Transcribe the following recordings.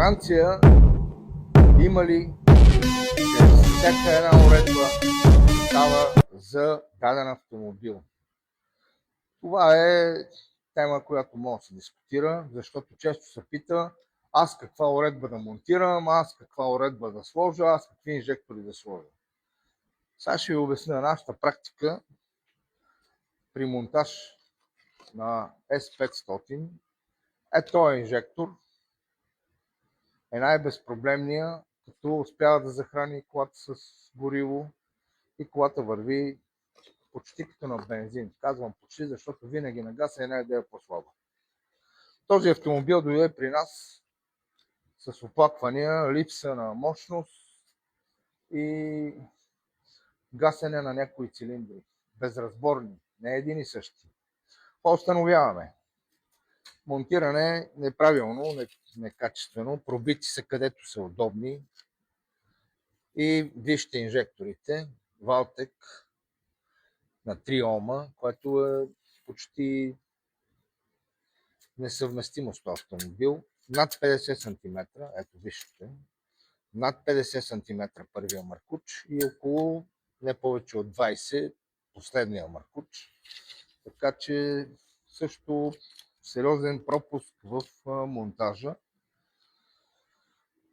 гаранция има ли, че всяка една уредба става за даден автомобил? Това е тема, която може да се дискутира, защото често се пита аз каква уредба да монтирам, аз каква уредба да сложа, аз какви инжектори да сложа. Сега ще ви обясня нашата практика при монтаж на S500. Този инжектор е най-безпроблемния, като успява да захрани колата с гориво и колата върви почти като на бензин. Казвам почти, защото винаги на газ една идея по-слаба. Този автомобил дойде при нас с оплаквания, липса на мощност и гасене на някои цилиндри. Безразборни, не един и същи. Установяваме. Монтиране неправилно, некачествено, пробити се където са удобни и вижте инжекторите. Валтек на 3 Ома, което е почти несъвместимо с този автомобил. Над 50 см, ето вижте, над 50 см първия маркуч и около не повече от 20 последния маркуч. Така че също сериозен пропуск в монтажа.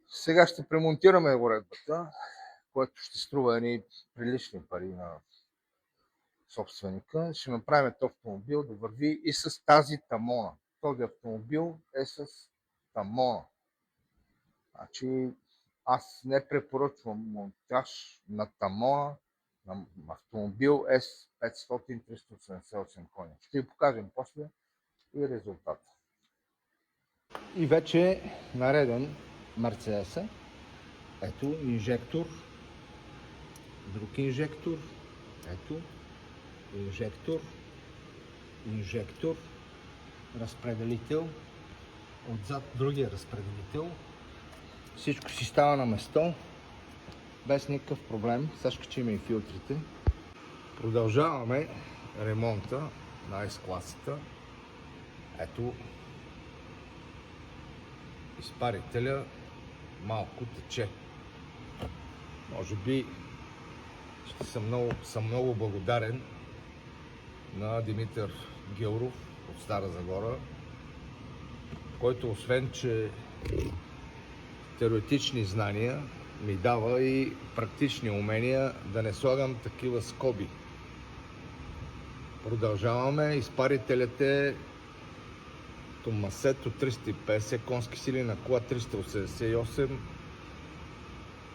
Сега ще премонтираме уредбата, което ще струва едни прилични пари на собственика. Ще направим този автомобил да върви и с тази тамона. Този автомобил е с тамона. Значи аз не препоръчвам монтаж на тамона на автомобил S500 388 коня. Ще ви покажем после и резултата. И вече нареден Мерцедеса. Ето инжектор, друг инжектор, ето инжектор, инжектор, разпределител, отзад другия разпределител. Всичко си става на место, без никакъв проблем. Сега ще качим и филтрите. Продължаваме ремонта на S-класата. Ето изпарителя малко тече. Може би ще съм много благодарен на Димитър Гилров от Стара Загора, който освен че теоретични знания ми дава и практични умения да не слагам такива скоби. Продължаваме. Изпарителят е Томасето 350, конски сили на кола 388,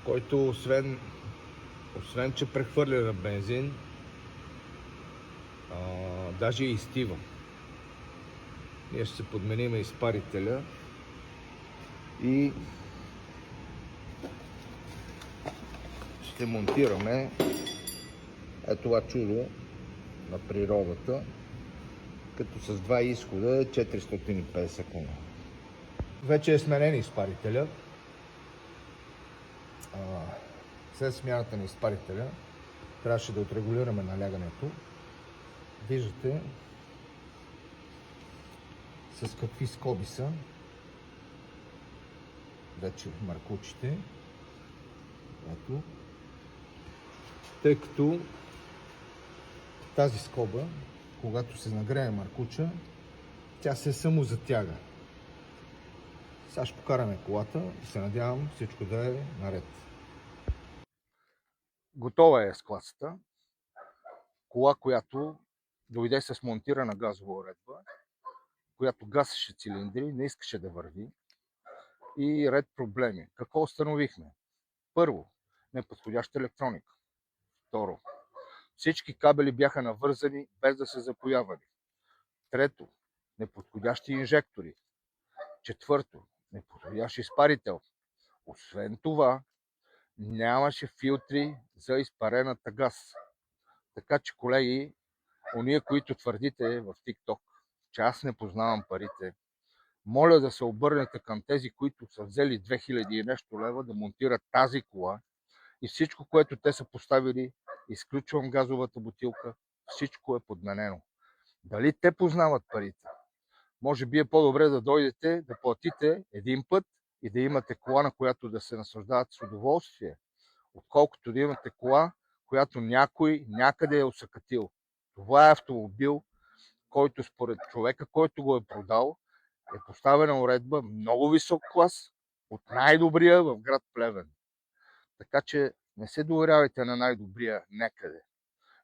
който освен че прехвърля на бензин, даже и изтива. Ние ще се подменим изпарителя и ще монтираме това чудо на природата, като с два изхода е 450 коня. Вече е сменен изпарителя. След смяната на изпарителя трябваше да отрегулираме налягането. Виждате с какви скоби са вече маркучите. Ето. Тъй като тази скоба, когато се нагрее маркуча, тя се самозатяга. Сега ще покараме колата и се надявам всичко да е наред. Готова е S-класата. Кола, която дойде с монтирана газова уредба, която гасеше цилиндри, не искаше да върви и ред проблеми. Какво установихме? Първо, неподходяща електроника. Второ, всички кабели бяха навързани без да са запоявани. Трето, неподходящи инжектори. Четвърто, неподходящ изпарител. Освен това, нямаше филтри за изпарената газ. Така че, колеги, ония, които твърдите в TikTok, че аз не познавам парите, моля да се обърнете към тези, които са взели 2000 и нещо лева да монтират тази кола и всичко, което те са поставили, изключвам газовата бутилка, всичко е подменено. Дали те познават парите? Може би е по-добре да дойдете, да платите един път и да имате кола, на която да се наслаждавате с удоволствие, отколкото да имате кола, която някой някъде е осакатил. Това е автомобил, който според човека, който го е продал, е поставена уредба много висок клас от най-добрия в град Плевен. Така че не се доверявайте на най-добрия някъде.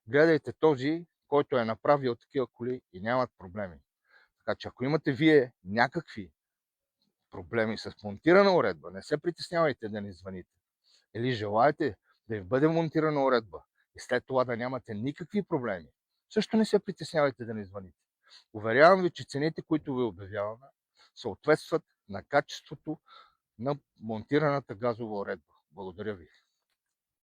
Гледайте този, който е направил такива коли и нямат проблеми. Така че ако имате вие някакви проблеми с монтирана уредба, не се притеснявайте да ни звъните. Или желаете да ви бъде монтирана уредба и след това да нямате никакви проблеми, също не се притеснявайте да ни звъните. Уверявам ви, че цените, които ви обявяваме, съответстват на качеството на монтираната газова уредба. Благодаря ви.